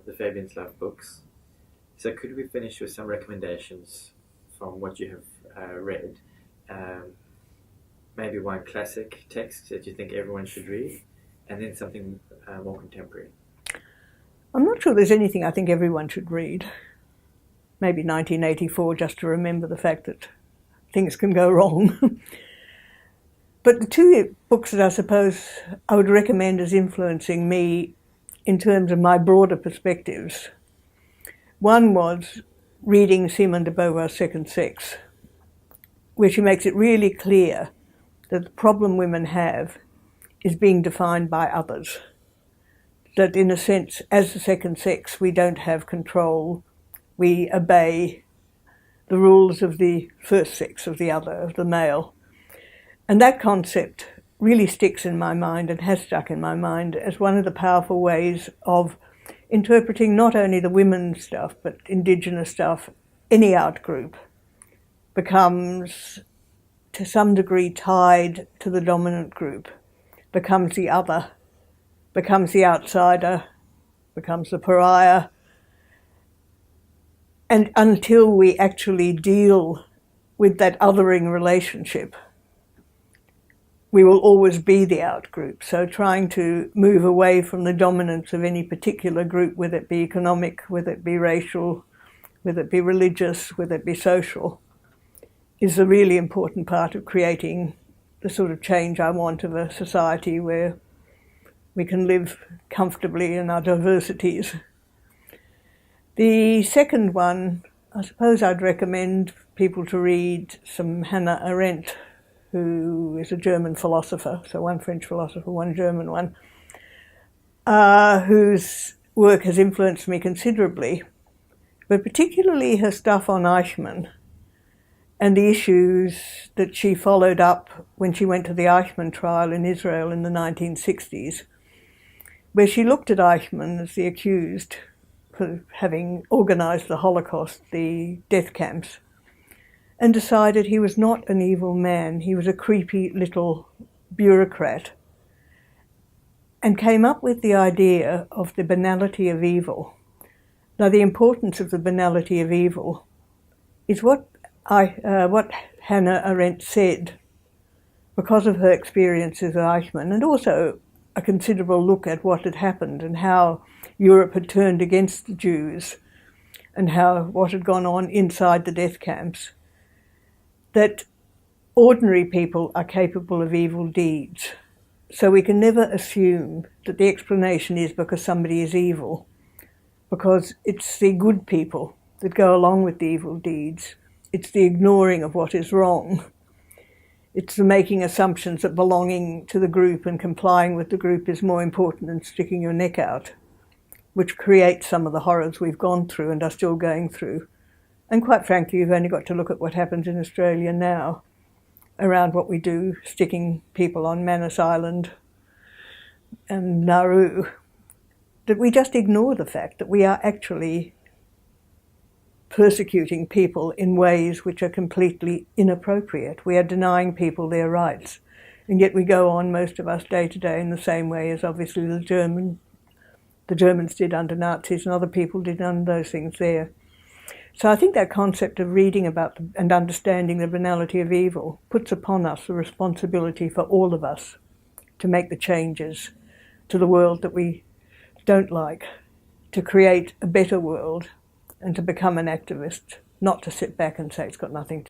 the Fabians love books. So could we finish with some recommendations from what you have read? Maybe one classic text that you think everyone should read, and then something more contemporary. I'm not sure there's anything I think everyone should read. Maybe 1984, just to remember the fact that things can go wrong. But the two books that I suppose I would recommend as influencing me in terms of my broader perspectives, one was reading Simone de Beauvoir's Second Sex, where she makes it really clear that the problem women have is being defined by others. That in a sense, as the second sex, we don't have control. We obey the rules of the first sex, of the other, of the male. And that concept really sticks in my mind and has stuck in my mind as one of the powerful ways of interpreting not only the women's stuff, but Indigenous stuff. Any art group becomes to some degree tied to the dominant group, becomes the other, becomes the outsider, becomes the pariah. And until we actually deal with that othering relationship, we will always be the out group. So trying to move away from the dominance of any particular group, whether it be economic, whether it be racial, whether it be religious, whether it be social, is a really important part of creating the sort of change I want of a society where we can live comfortably in our diversities. The second one, I suppose I'd recommend people to read some Hannah Arendt, who is a German philosopher, so one French philosopher, one German one, whose work has influenced me considerably, but particularly her stuff on Eichmann and the issues that she followed up when she went to the Eichmann trial in Israel in the 1960s, where she looked at Eichmann as the accused for having organised the Holocaust, the death camps, and decided he was not an evil man, he was a creepy little bureaucrat, and came up with the idea of the banality of evil. Now, the importance of the banality of evil is what Hannah Arendt said because of her experiences at Eichmann, and also a considerable look at what had happened and how Europe had turned against the Jews and what had gone on inside the death camps, that ordinary people are capable of evil deeds. So we can never assume that the explanation is because somebody is evil, because it's the good people that go along with the evil deeds. It's the ignoring of what is wrong. It's the making assumptions that belonging to the group and complying with the group is more important than sticking your neck out, which creates some of the horrors we've gone through and are still going through. And quite frankly, you've only got to look at what happens in Australia now around what we do, sticking people on Manus Island and Nauru, that we just ignore the fact that we are actually persecuting people in ways which are completely inappropriate. We are denying people their rights, and yet we go on, most of us, day to day in the same way as obviously the Germans did under Nazis and other people did under those things there. So I think that concept of reading about and understanding the banality of evil puts upon us the responsibility for all of us to make the changes to the world that we don't like, to create a better world and to become an activist, not to sit back and say it's got nothing to